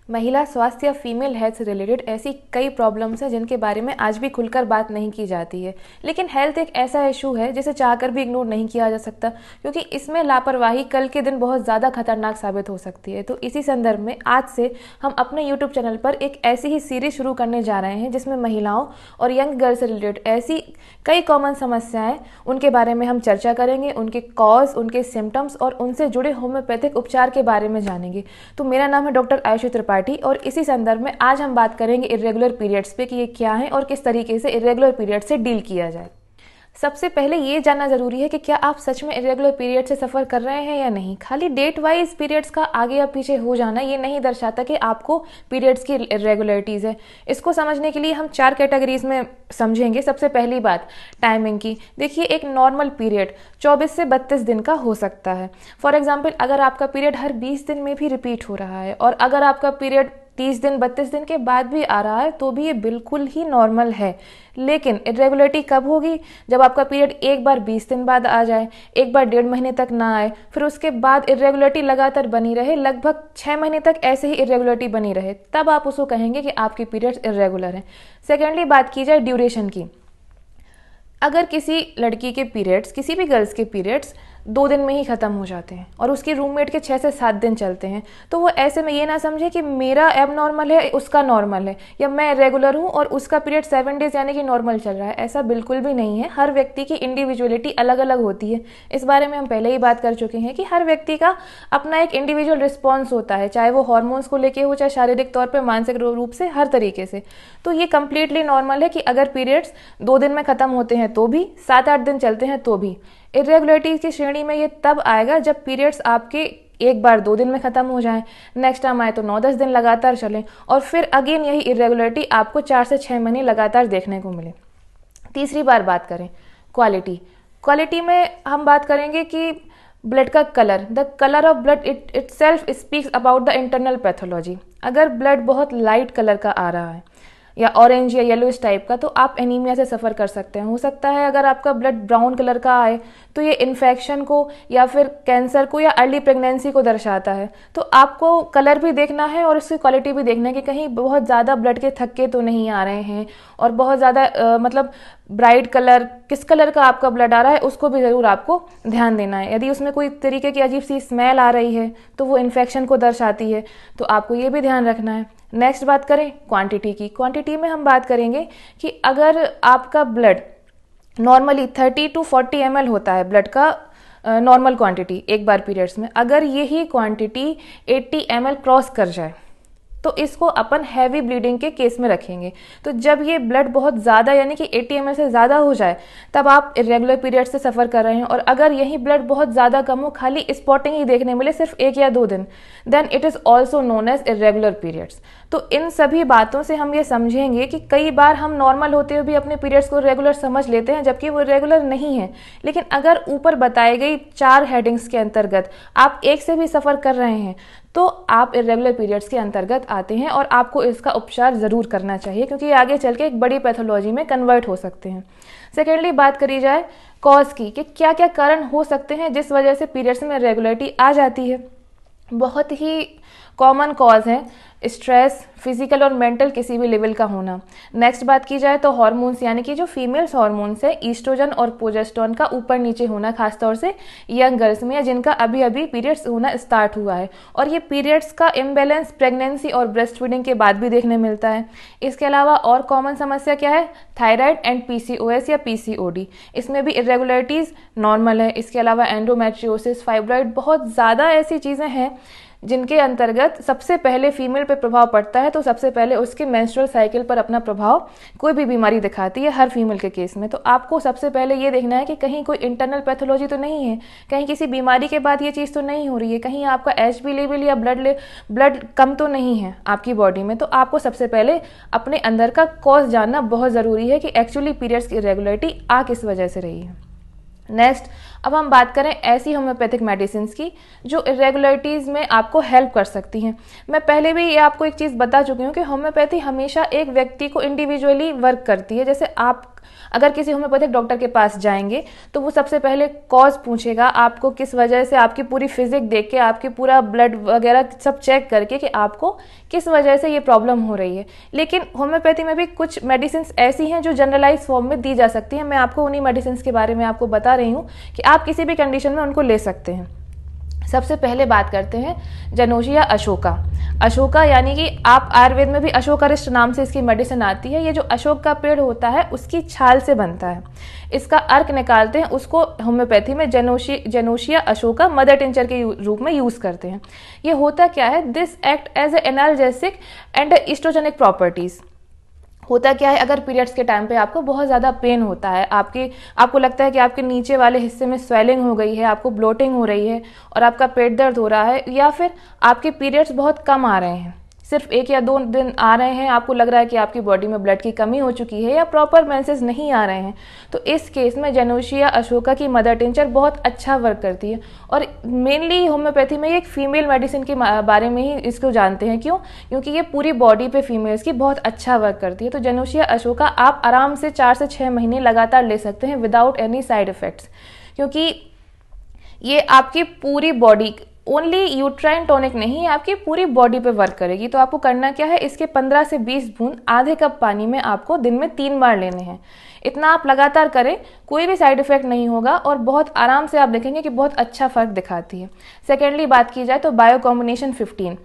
महिला स्वास्थ्य या फीमेल हेल्थ से रिलेटेड ऐसी कई प्रॉब्लम्स हैं जिनके बारे में आज भी खुलकर बात नहीं की जाती है। लेकिन हेल्थ एक ऐसा इशू है जिसे चाहकर भी इग्नोर नहीं किया जा सकता, क्योंकि इसमें लापरवाही कल के दिन बहुत ज़्यादा खतरनाक साबित हो सकती है। तो इसी संदर्भ में आज से हम अपने यूट्यूब चैनल पर एक ऐसी ही सीरीज शुरू करने जा रहे हैं जिसमें महिलाओं और यंग गर्ल्स से रिलेटेड ऐसी कई कॉमन समस्याएं उनके बारे में हम चर्चा करेंगे, उनके कॉज, उनके सिम्टम्स और उनसे जुड़े होम्योपैथिक उपचार के बारे में जानेंगे। तो मेरा नाम है डॉक्टर आयुषी त्रिपाठी और इसी संदर्भ में आज हम बात करेंगे इर्रेगुलर पीरियड्स पे कि ये क्या है और किस तरीके से इर्रेगुलर पीरियड से डील किया जाए। सबसे पहले ये जानना जरूरी है कि क्या आप सच में इरेगुलर पीरियड से सफ़र कर रहे हैं या नहीं। खाली डेट वाइज पीरियड्स का आगे या पीछे हो जाना ये नहीं दर्शाता कि आपको पीरियड्स की इरेगुलरिटीज़ है। इसको समझने के लिए हम 4 कैटेगरीज में समझेंगे। सबसे पहली बात टाइमिंग की। देखिए, एक नॉर्मल पीरियड 24 से 32 दिन का हो सकता है। फॉर एग्जाम्पल, अगर आपका पीरियड हर 20 दिन में भी रिपीट हो रहा है और अगर आपका पीरियड 30 दिन 32 दिन के बाद भी आ रहा है तो भी ये बिल्कुल ही नॉर्मल है। लेकिन इरेगुलरिटी कब होगी? जब आपका पीरियड एक बार 20 दिन बाद आ जाए, एक बार 1.5 महीने तक ना आए, फिर उसके बाद इरेगुलरिटी लगातार बनी रहे, लगभग 6 महीने तक ऐसे ही इरेगुलरिटी बनी रहे, तब आप उसको कहेंगे कि आपकी पीरियड्स इरेगुलर हैं। सेकेंडली, बात की जाए ड्यूरेशन की। अगर किसी लड़की के पीरियड्स, किसी भी गर्ल्स के पीरियड्स 2 दिन में ही ख़त्म हो जाते हैं और उसकी रूममेट के 6 से 7 दिन चलते हैं, तो वो ऐसे में ये ना समझे कि मेरा एब नॉर्मल है, उसका नॉर्मल है, या मैं रेगुलर हूँ और उसका पीरियड 7 डेज यानी कि नॉर्मल चल रहा है। ऐसा बिल्कुल भी नहीं है। हर व्यक्ति की इंडिविजुअलिटी अलग अलग होती है। इस बारे में हम पहले ही बात कर चुके हैं कि हर व्यक्ति का अपना एक इंडिविजुअल रिस्पॉन्स होता है, चाहे वो हॉर्मोन्स को लेके हो, चाहे शारीरिक तौर पर, मानसिक रूप से, हर तरीके से। तो ये कंप्लीटली नॉर्मल है कि अगर पीरियड्स 2 दिन में ख़त्म होते हैं तो भी, 7-8 दिन चलते हैं तो भी। इरेगुलरिटीज की श्रेणी में ये तब आएगा जब पीरियड्स आपके एक बार 2 दिन में खत्म हो जाएं, नेक्स्ट टाइम आए तो 9-10 दिन लगातार चलें और फिर अगेन यही इरेगुलरिटी आपको 4 से 6 महीने लगातार देखने को मिले। तीसरी बार बात करें क्वालिटी। क्वालिटी में हम बात करेंगे कि ब्लड का colour, the colour of blood it self speaks about the internal pathology. अगर ब्लड बहुत लाइट कलर का आ रहा है या ऑरेंज या येलो इस टाइप का, तो आप एनीमिया से सफ़र कर सकते हैं। हो सकता है अगर आपका ब्लड ब्राउन कलर का आए तो ये इन्फेक्शन को या फिर कैंसर को या अर्ली प्रेगनेंसी को दर्शाता है। तो आपको कलर भी देखना है और उसकी क्वालिटी भी देखना है कि कहीं बहुत ज़्यादा ब्लड के थक्के तो नहीं आ रहे हैं और बहुत ज़्यादा मतलब ब्राइट कलर, किस कलर का आपका ब्लड आ रहा है उसको भी ज़रूर आपको ध्यान देना है। यदि उसमें कोई तरीके की अजीब सी स्मेल आ रही है तो वो इन्फेक्शन को दर्शाती है, तो आपको ये भी ध्यान रखना है। नेक्स्ट बात करें क्वांटिटी की। क्वांटिटी में हम बात करेंगे कि अगर आपका ब्लड नॉर्मली 30 to 40 ml होता है ब्लड का नॉर्मल क्वांटिटी एक बार पीरियड्स में, अगर यही क्वांटिटी 80 ml क्रॉस कर जाए तो इसको अपन हैवी ब्लीडिंग के केस में रखेंगे। तो जब ये ब्लड बहुत ज़्यादा यानी कि 80 ml से ज़्यादा हो जाए तब आप इरेगुलर पीरियड से सफ़र कर रहे हैं। और अगर यही ब्लड बहुत ज़्यादा कम हो, खाली स्पॉटिंग ही देखने मिले सिर्फ 1 या 2 दिन, then it is also known as irregular periods. तो इन सभी बातों से हम ये समझेंगे कि कई बार हम नॉर्मल होते हुए भी अपने पीरियड्स को रेगुलर समझ लेते हैं जबकि वो रेगुलर नहीं है। लेकिन अगर ऊपर बताई गई 4 हेडिंग्स के अंतर्गत आप एक से भी सफ़र कर रहे हैं तो आप इरेगुलर पीरियड्स के अंतर्गत आते हैं और आपको इसका उपचार ज़रूर करना चाहिए, क्योंकि आगे चल के एक बड़ी पैथोलॉजी में कन्वर्ट हो सकते हैं। सेकेंडली, बात करी जाए कॉज की कि क्या क्या कारण हो सकते हैं जिस वजह से पीरियड्स में रेगुलरिटी आ जाती है। बहुत ही कॉमन कॉज है स्ट्रेस, फिजिकल और मेंटल किसी भी लेवल का होना। नेक्स्ट बात की जाए तो हार्मोन्स, यानी कि जो फीमेल्स हार्मोन्स है ईस्ट्रोजन और प्रोजेस्टेरोन का ऊपर नीचे होना, खासतौर से यंग गर्ल्स में या जिनका अभी अभी पीरियड्स होना स्टार्ट हुआ है। और ये पीरियड्स का इम्बैलेंस प्रेगनेंसी और ब्रेस्ट फीडिंग के बाद भी देखने मिलता है। इसके अलावा और कॉमन समस्या क्या है? थायराइड एंड पीसीओएस या पीसीओडी, इसमें भी इरेगुलरिटीज़ नॉर्मल है। इसके अलावा एंडोमेट्रियोसिस, फाइब्रॉइड, बहुत ज़्यादा ऐसी चीज़ें हैं जिनके अंतर्गत सबसे पहले फीमेल पे प्रभाव पड़ता है। तो सबसे पहले उसके मेंस्ट्रुअल साइकिल पर अपना प्रभाव कोई भी बीमारी दिखाती है हर फीमेल के केस में। तो आपको सबसे पहले ये देखना है कि कहीं कोई इंटरनल पैथोलॉजी तो नहीं है, कहीं किसी बीमारी के बाद ये चीज़ तो नहीं हो रही है, कहीं आपका एचबी लेवल या ब्लड कम तो नहीं है आपकी बॉडी में। तो आपको सबसे पहले अपने अंदर का कॉज जानना बहुत ज़रूरी है कि एक्चुअली पीरियड्स की इरेगुलरिटी आ किस वजह से रही है। नेक्स्ट, अब हम बात करें ऐसी होम्योपैथिक मेडिसिन की जो इरेगुलरिटीज़ में आपको हेल्प कर सकती हैं। मैं पहले भी ये आपको एक चीज़ बता चुकी हूँ कि होम्योपैथी हमेशा एक व्यक्ति को इंडिविजुअली वर्क करती है। जैसे आप अगर किसी होम्योपैथिक डॉक्टर के पास जाएंगे तो वो सबसे पहले कॉज पूछेगा, आपको किस वजह से, आपकी पूरी फिजिक देख के, आपकी पूरा ब्लड वगैरह सब चेक करके कि आपको किस वजह से ये प्रॉब्लम हो रही है। लेकिन होम्योपैथी में भी कुछ मेडिसिन ऐसी हैं जो जनरलाइज फॉर्म में दी जा सकती हैं। मैं आपको उन्हीं मेडिसिन के बारे में आपको बता रही हूँ कि आप किसी भी कंडीशन में उनको ले सकते हैं। सबसे पहले बात करते हैं जेनोसिया अशोका। अशोका यानी कि आप आयुर्वेद में भी अशोकारिष्ट नाम से इसकी मेडिसिन आती है। ये जो अशोक का पेड़ होता है उसकी छाल से बनता है। इसका अर्क निकालते हैं, उसको होम्योपैथी में जेनोसिया अशोका मदर टिंचर के रूप में यूज करते हैं। ये होता क्या है, this act as a analgesic and estrogenic properties. होता क्या है, अगर पीरियड्स के टाइम पे आपको बहुत ज़्यादा पेन होता है, आपको लगता है कि आपके नीचे वाले हिस्से में स्वेलिंग हो गई है, आपको ब्लोटिंग हो रही है और आपका पेट दर्द हो रहा है, या फिर आपके पीरियड्स बहुत कम आ रहे हैं, सिर्फ 1 या 2 दिन आ रहे हैं, आपको लग रहा है कि आपकी बॉडी में ब्लड की कमी हो चुकी है या प्रॉपर मेंसेस नहीं आ रहे हैं, तो इस केस में जेनोसिया अशोका की मदर टिंचर बहुत अच्छा वर्क करती है। और मेनली होम्योपैथी में ये एक फीमेल मेडिसिन के बारे में ही इसको जानते हैं। क्यों? क्योंकि ये पूरी बॉडी पे फीमेल्स की बहुत अच्छा वर्क करती है। तो जेनोसिया अशोका आप आराम से 4 से 6 महीने लगातार ले सकते हैं विदाउट एनी साइड इफेक्ट्स, क्योंकि ये आपकी पूरी बॉडी, ओनली यूट्राइन टॉनिक नहीं, आपकी पूरी बॉडी पे वर्क करेगी। तो आपको करना क्या है, इसके 15 से 20 बूंद आधे कप पानी में आपको दिन में 3 बार लेने हैं। इतना आप लगातार करें, कोई भी साइड इफेक्ट नहीं होगा और बहुत आराम से आप देखेंगे कि बहुत अच्छा फर्क दिखाती है। सेकेंडली बात की जाए तो बायो कॉम्बिनेशन 15,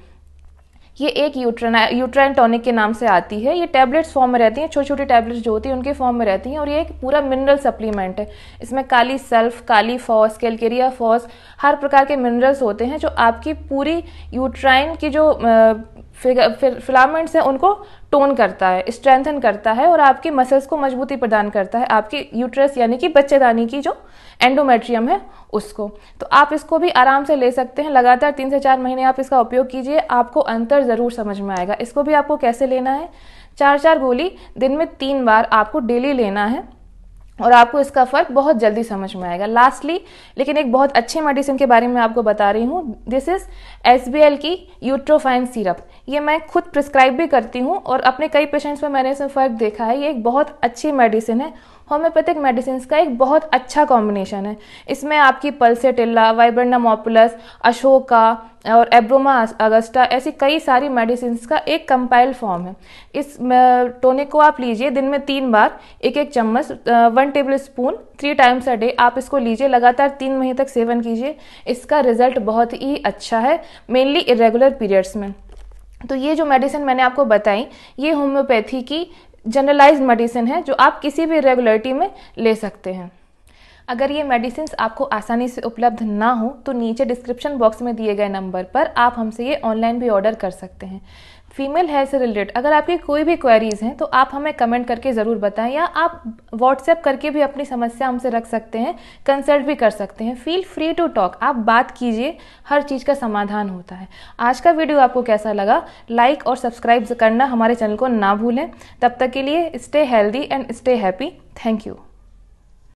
ये एक यूट्राइन टॉनिक के नाम से आती है। ये टैबलेट्स फॉर्म में रहती हैं, छोटी छोटी टैबलेट्स जो होती हैं उनके फॉर्म में रहती हैं, और ये एक पूरा मिनरल सप्लीमेंट है। इसमें kali sulph, kali phos, Calcarea FOSS, हर प्रकार के मिनरल्स होते हैं जो आपकी पूरी यूट्राइन की जो फिलामेंट्स हैं उनको टोन करता है, स्ट्रेंथन करता है और आपकी मसल्स को मजबूती प्रदान करता है, आपकी यूट्रस यानी कि बच्चेदानी की जो एंडोमेट्रियम है उसको। तो आप इसको भी आराम से ले सकते हैं। लगातार 3 से 4 महीने आप इसका उपयोग कीजिए, आपको अंतर ज़रूर समझ में आएगा। इसको भी आपको कैसे लेना है, 4-4 गोली दिन में 3 बार आपको डेली लेना है और आपको इसका फर्क बहुत जल्दी समझ में आएगा। लास्टली लेकिन एक बहुत अच्छी मेडिसिन के बारे में आपको बता रही हूँ। दिस इज SBL की यूट्रोफाइन सिरप। ये मैं खुद प्रिस्क्राइब भी करती हूँ और अपने कई पेशेंट्स में मैंने इसमें फ़र्क देखा है। ये एक बहुत अच्छी मेडिसिन है, होम्योपैथिक मेडिसिन का एक बहुत अच्छा कॉम्बिनेशन है। इसमें आपकी पल्सेटिल्ला, वाइबर्नम ऑपुलस, अशोका और एब्रोमा अगस्टा, ऐसी कई सारी मेडिसिन का एक कंपाइल फॉर्म है। इस टॉनिक को आप लीजिए दिन में 3 बार, 1-1 चम्मच, 1 table spoon 3 times a day आप इसको लीजिए, लगातार 3 महीने तक सेवन कीजिए। इसका रिजल्ट बहुत ही अच्छा है, मेनली इरेगुलर पीरियड्स में। तो ये जो मेडिसिन मैंने आपको बताई, ये होम्योपैथी की जनरलाइज्ड मेडिसिन है जो आप किसी भी रेगुलरिटी में ले सकते हैं। अगर ये मेडिसिन आपको आसानी से उपलब्ध ना हो तो नीचे डिस्क्रिप्शन बॉक्स में दिए गए नंबर पर आप हमसे ये ऑनलाइन भी ऑर्डर कर सकते हैं। फीमेल हेल्थ से रिलेटेड अगर आपकी कोई भी क्वेरीज हैं तो आप हमें कमेंट करके ज़रूर बताएं, या आप व्हाट्सएप करके भी अपनी समस्या हमसे रख सकते हैं, कंसल्ट भी कर सकते हैं। फील फ्री टू टॉक, आप बात कीजिए, हर चीज़ का समाधान होता है। आज का वीडियो आपको कैसा लगा, लाइक और सब्सक्राइब करना हमारे चैनल को ना भूलें। तब तक के लिए stay healthy and stay happy. Thank you.